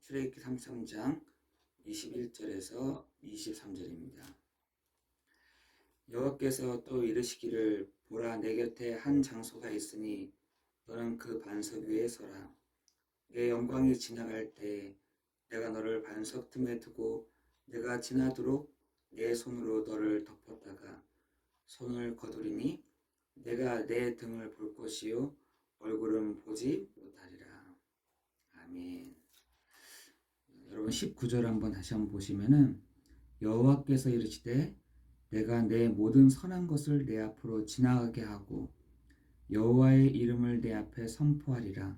출애굽기 33장 21절에서 23절입니다. 여호와께서 또 이르시기를 보라 내 곁에 한 장소가 있으니 너는 그 반석 위에 서라. 내 영광이 지나갈 때 내가 너를 반석 틈에 두고 내가 지나도록 내 손으로 너를 덮었다가 손을 거두리니 내가 내 등을 볼 것이요 얼굴은 보지 못하리라. 아멘. 여러분 19절 한번 다시 한번 보시면은 여호와께서 이르시되 내가 내 모든 선한 것을 내 앞으로 지나가게 하고 여호와의 이름을 내 앞에 선포하리라.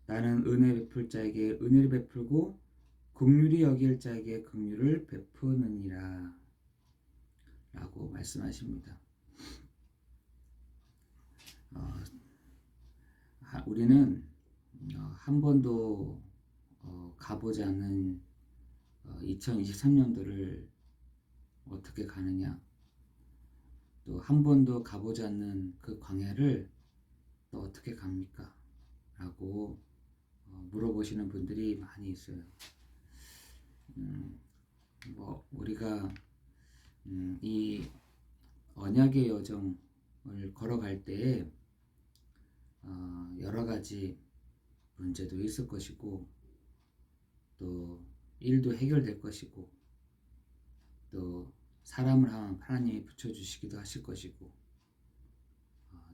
나는 은혜 베풀 자에게 은혜를 베풀고 긍휼히 여길 자에게 긍휼을 베푸느니라 라고 말씀하십니다. 우리는 한 번도 가보지 않은 2023년도를 어떻게 가느냐, 또 한 번도 가보지 않는 그 광야를 또 어떻게 갑니까? 라고 물어보시는 분들이 많이 있어요. 우리가 이 언약의 여정을 걸어갈 때에 여러 가지 문제도 있을 것이고 또 일도 해결될 것이고 또 사람을 하나님이 붙여주시기도 하실 것이고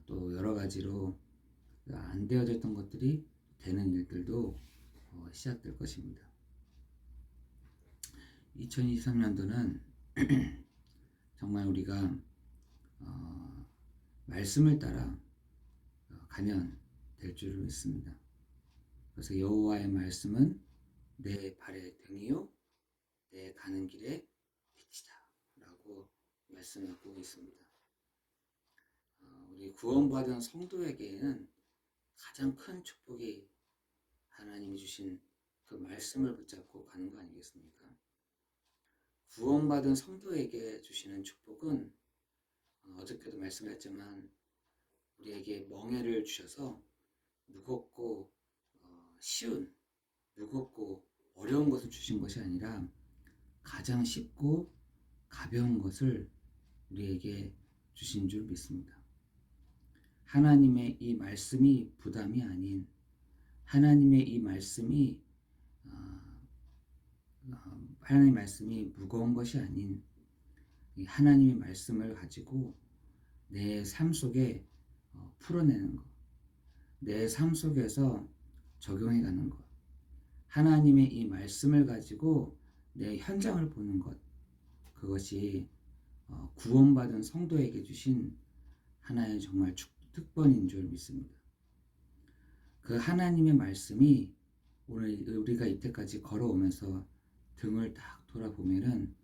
또 여러 가지로 안 되어졌던 것들이 되는 일들도 시작될 것입니다. 2023년도는 정말 우리가 말씀을 따라 가면 될 줄을 믿습니다. 그래서 여호와의 말씀은 내 발의 등이요 내 가는 길에 빛이다 라고 말씀하고 있습니다. 우리 구원받은 성도에게는 가장 큰 축복이 하나님이 주신 그 말씀을 붙잡고 가는 거 아니겠습니까? 구원받은 성도에게 주시는 축복은 어저께도 말씀했지만 우리에게 멍에를 주셔서 무겁고 무겁고 어려운 것을 주신 것이 아니라 가장 쉽고 가벼운 것을 우리에게 주신 줄 믿습니다. 하나님의 이 말씀이 부담이 아닌, 하나님의 이 말씀이 하나님의 말씀이 무거운 것이 아닌 하나님의 말씀을 가지고 내 삶 속에 풀어내는 것, 내 삶 속에서 적용해가는 것, 하나님의 이 말씀을 가지고 내 현장을 보는 것, 그것이 구원받은 성도에게 주신 하나의 정말 특권인 줄 믿습니다. 그 하나님의 말씀이 오늘 우리가 이때까지 걸어오면서 등을 딱 돌아보면은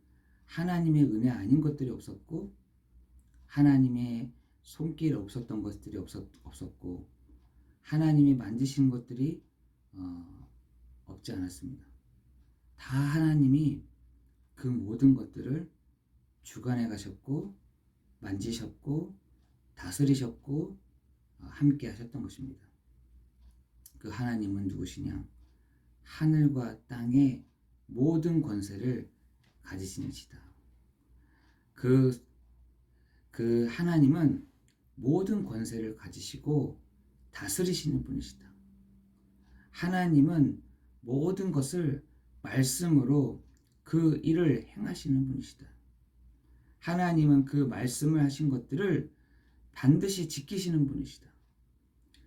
하나님의 은혜 아닌 것들이 없었고 하나님의 손길 없었던 것들이 없었고 하나님이 만드신 것들이 없지 않았습니다. 다 하나님이 그 모든 것들을 주관해 가셨고 만지셨고 다스리셨고 함께 하셨던 것입니다. 그 하나님은 누구시냐? 하늘과 땅의 모든 권세를 가지신 이시다. 그 하나님은 모든 권세를 가지시고 다스리시는 분이시다. 하나님은 모든 것을 말씀으로 그 일을 행하시는 분이시다. 하나님은 그 말씀을 하신 것들을 반드시 지키시는 분이시다.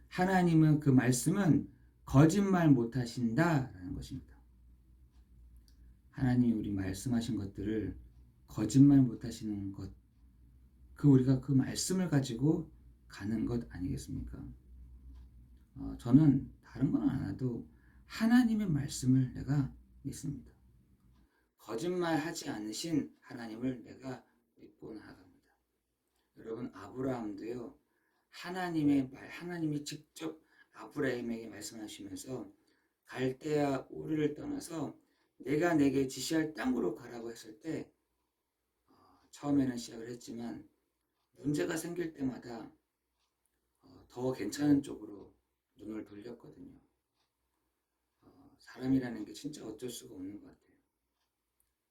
하나님은 그 말씀은 거짓말 못하신다라는 것입니다. 하나님이 우리 말씀하신 것들을 거짓말 못하시는 것, 우리가 그 말씀을 가지고 가는 것 아니겠습니까? 저는 다른 건 안 해도 하나님의 말씀을 내가 믿습니다. 거짓말하지 않으신 하나님을 내가 믿고 나아갑니다. 여러분 아브라함도요, 하나님이 직접 아브라함에게 말씀하시면서 갈대아 우르를 떠나서 내가 내게 지시할 땅으로 가라고 했을 때 처음에는 시작을 했지만 문제가 생길 때마다 더 괜찮은 쪽으로 눈을 돌렸거든요. 사람이라는 게 진짜 어쩔 수가 없는 것 같아요.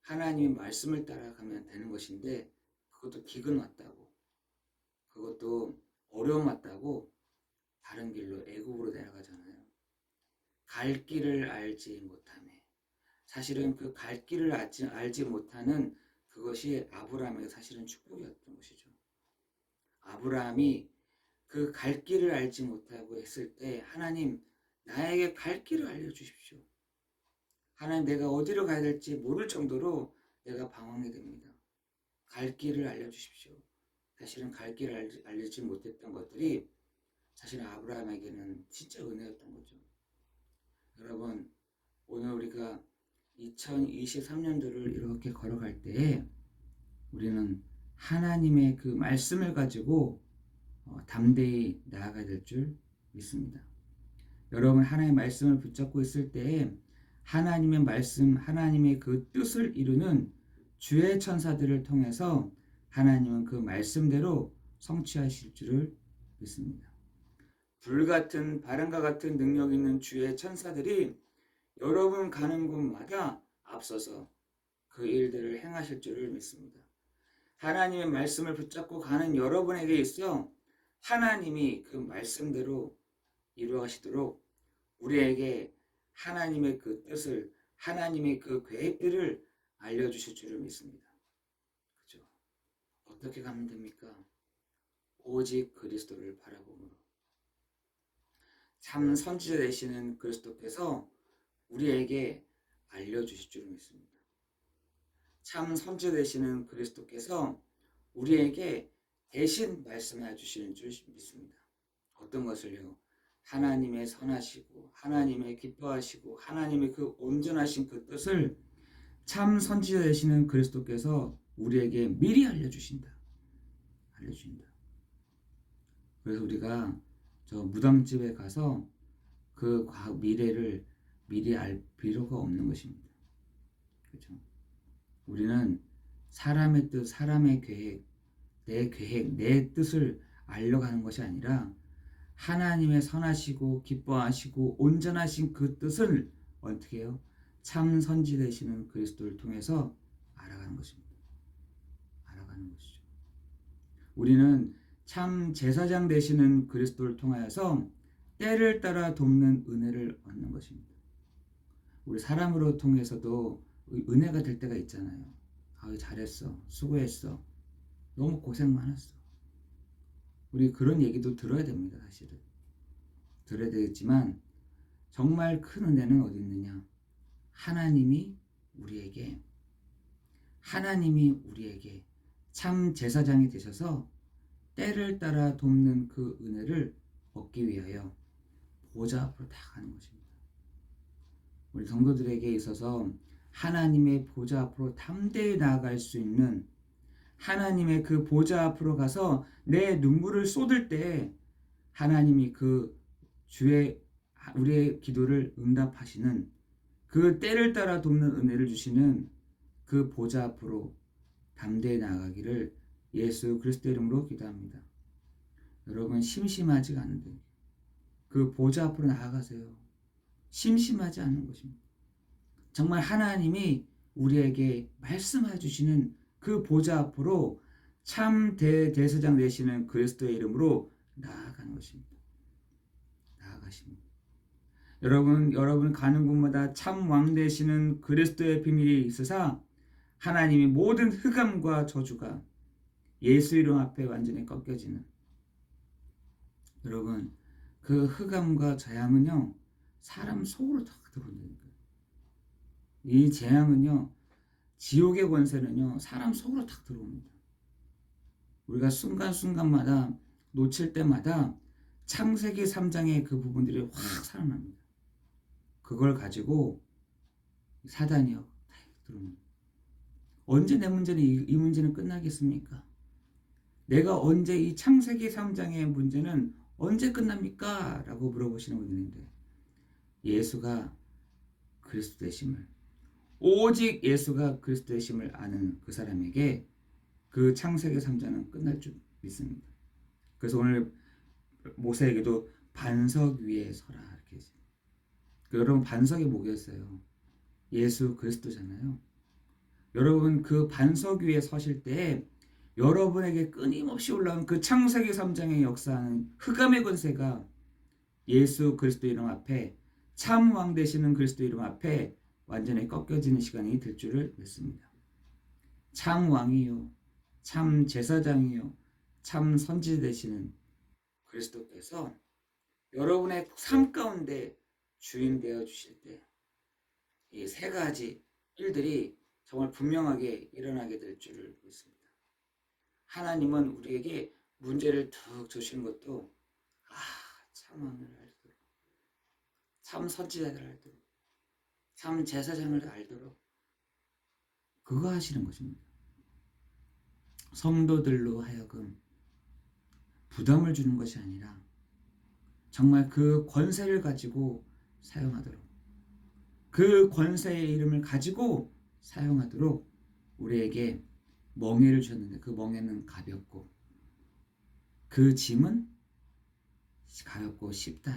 하나님의 말씀을 따라가면 되는 것인데 그것도 기근 왔다고, 그것도 어려움 왔다고 다른 길로 애굽으로 내려가잖아요. 갈 길을 알지 못하네. 사실은 그 갈 길을 알지 못하는 그것이 아브라함에게 사실은 축복이었던 것이죠. 아브라함이 그 갈 길을 알지 못하고 했을 때 하나님 나에게 갈 길을 알려주십시오. 하나님 내가 어디로 가야 될지 모를 정도로 내가 방황이 됩니다. 갈 길을 알려주십시오. 사실은 갈 길을 알지 못했던 것들이 사실 아브라함에게는 진짜 은혜였던 거죠. 여러분 오늘 우리가 2023년도를 이렇게 걸어갈 때에 우리는 하나님의 그 말씀을 가지고 담대히 나아가야 될 줄 믿습니다. 여러분 하나님의 말씀을 붙잡고 있을 때에 하나님의 말씀, 하나님의 그 뜻을 이루는 주의 천사들을 통해서 하나님은 그 말씀대로 성취하실 줄을 믿습니다. 불같은 바람과 같은 능력 있는 주의 천사들이 여러분 가는 곳마다 앞서서 그 일들을 행하실 줄을 믿습니다. 하나님의 말씀을 붙잡고 가는 여러분에게 있어 하나님이 그 말씀대로 이루어가시도록 우리에게 하나님의 그 뜻을, 하나님의 그 계획들을 알려주실 줄을 믿습니다. 그죠? 어떻게 가면 됩니까? 오직 그리스도를 바라보므로. 참 선지자 되시는 그리스도께서 우리에게 알려주실 줄을 믿습니다. 참 선지자 되시는 그리스도께서 우리에게 대신 말씀해 주시는 줄 믿습니다. 어떤 것을요? 하나님의 선하시고 하나님의 기뻐하시고 하나님의 그 온전하신 그 뜻을 참 선지자 되시는 그리스도께서 우리에게 미리 알려주신다. 그래서 우리가 저 무당집에 가서 그 미래를 미리 알 필요가 없는 것입니다. 그렇죠? 우리는 사람의 뜻, 사람의 계획, 내 뜻을 알려가는 것이 아니라 하나님의 선하시고 기뻐하시고 온전하신 그 뜻을 어떻게 해요? 참 선지 되시는 그리스도를 통해서 알아가는 것입니다. 알아가는 것이죠. 우리는 참 제사장 되시는 그리스도를 통하여서 때를 따라 돕는 은혜를 얻는 것입니다. 우리 사람으로 통해서도 은혜가 될 때가 있잖아요. 잘했어, 수고했어, 너무 고생 많았어. 우리 그런 얘기도 들어야 됩니다. 사실은 들어야 되겠지만 정말 큰 은혜는 어디 있느냐? 하나님이 우리에게 참 제사장이 되셔서 때를 따라 돕는 그 은혜를 얻기 위하여 보좌 앞으로 다 가는 것입니다. 우리 성도들에게 있어서 하나님의 보좌 앞으로 담대히 나아갈 수 있는, 하나님의 그 보좌 앞으로 가서 내 눈물을 쏟을 때 하나님이 그 우리의 기도를 응답하시는, 그 때를 따라 돕는 은혜를 주시는 그 보좌 앞으로 담대히 나아가기를 예수 그리스도 이름으로 기도합니다. 여러분 심심하지가 않은데 그 보좌 앞으로 나아가세요. 심심하지 않는 것입니다. 정말 하나님이 우리에게 말씀해 주시는 그 보좌 앞으로 참 대제사장 되시는 그리스도의 이름으로 나아가는 것입니다. 나아가십니다. 여러분 가는 곳마다 참 왕 되시는 그리스도의 비밀이 있으사 하나님이 모든 흑암과 저주가 예수 이름 앞에 완전히 꺾여지는, 여러분 그 흑암과 재앙은요 사람 속으로 탁 들어온다니까요. 이 재앙은요, 지옥의 권세는요 사람 속으로 탁 들어옵니다. 우리가 순간순간마다 놓칠 때마다 창세기 3장의 그 부분들이 확 살아납니다. 그걸 가지고 사단이요 탁 들어옵니다. 언제 내 문제는 이 문제는 끝나겠습니까? 내가 언제 이 창세기 3장의 문제는 언제 끝납니까? 라고 물어보시는 분이 있는데, 예수가 그리스도 되심을, 오직 예수가 그리스도 되심을 아는 그 사람에게 그 창세기 3장은 끝날 줄 믿습니다. 그래서 오늘 모세에게도 반석 위에 서라 이렇게 했어요. 여러분 반석이 뭐겠어요? 예수 그리스도잖아요. 여러분 그 반석 위에 서실 때 여러분에게 끊임없이 올라온 그 창세기 3장의 역사하는 흑암의 권세가 예수 그리스도 이름 앞에 참 왕 되시는 그리스도 이름 앞에 완전히 꺾여지는 시간이 될 줄을 믿습니다. 참 왕이요, 참 제사장이요, 참 선지 되시는 그리스도께서 여러분의 삶 가운데 주인 되어 주실 때 이 세 가지 일들이 정말 분명하게 일어나게 될 줄을 믿습니다. 하나님은 우리에게 문제를 툭 주시는 것도 참 왕을 알도록, 참 선지자를 알도록, 참 제사장을 알도록 그거 하시는 것입니다. 성도들로 하여금 부담을 주는 것이 아니라 정말 그 권세를 가지고 사용하도록, 그 권세의 이름을 가지고 사용하도록 우리에게 멍에를 주셨는데 그 멍에는 가볍고 그 짐은 가볍고 쉽다.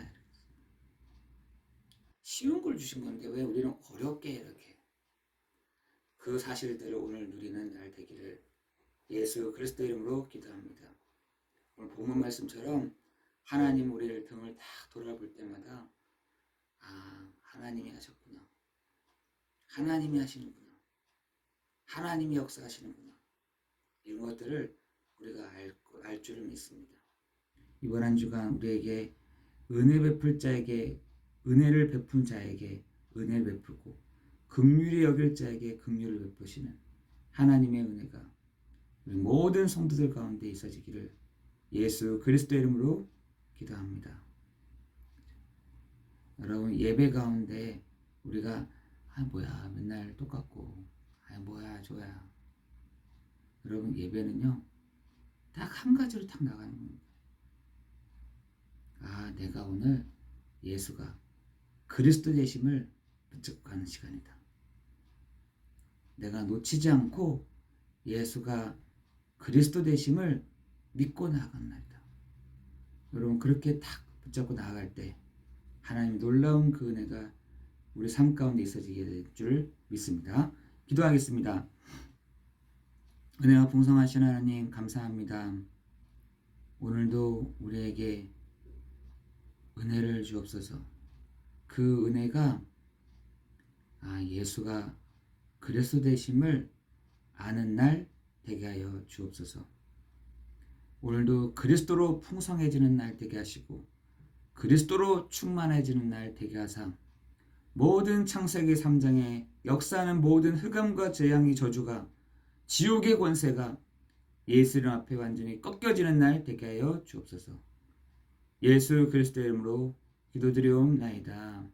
쉬운 걸 주신 건데 왜 우리는 어렵게 이렇게 그 사실들을 오늘 누리는 날 되기를 예수 그리스도 이름으로 기도합니다. 오늘 본문 말씀처럼 하나님 우리를 등을 딱 돌아볼 때마다 하나님이 하셨구나. 하나님이 하시는구나. 하나님이 역사하시는구나. 이런 것들을 우리가 알 줄을 믿습니다. 이번 한 주간 우리에게 은혜 베풀 자에게 은혜를 베푼 자에게 은혜를 베풀고 긍휼히 여길 자에게 긍휼을 베푸시는 하나님의 은혜가 우리 모든 성도들 가운데 있어지기를 예수 그리스도 이름으로 기도합니다. 여러분 예배 가운데 우리가 뭐야 맨날 똑같고 뭐야 저야 여러분 예배는요 딱 한 가지로 딱 나가는 겁니다. 내가 오늘 예수가 그리스도 되심을 붙잡고 가는 시간이다. 내가 놓치지 않고 예수가 그리스도 되심을 믿고 나아가는 날이다. 여러분 그렇게 딱 붙잡고 나아갈 때 하나님의 놀라운 그 은혜가 우리 삶 가운데 있어지게 될 줄 믿습니다. 기도하겠습니다. 은혜가 풍성하신 하나님 감사합니다. 오늘도 우리에게 은혜를 주옵소서. 그 은혜가 예수가 그리스도 되심을 아는 날 되게 하여 주옵소서. 오늘도 그리스도로 풍성해지는 날 되게 하시고 그리스도로 충만해지는 날 되게 하사 모든 창세기 3장에 역사하는 모든 흑암과 재앙의 저주가 지옥의 권세가 예수님 앞에 완전히 꺾여지는 날 되게 하여 주옵소서. 예수 그리스도의 이름으로 기도드리옵나이다.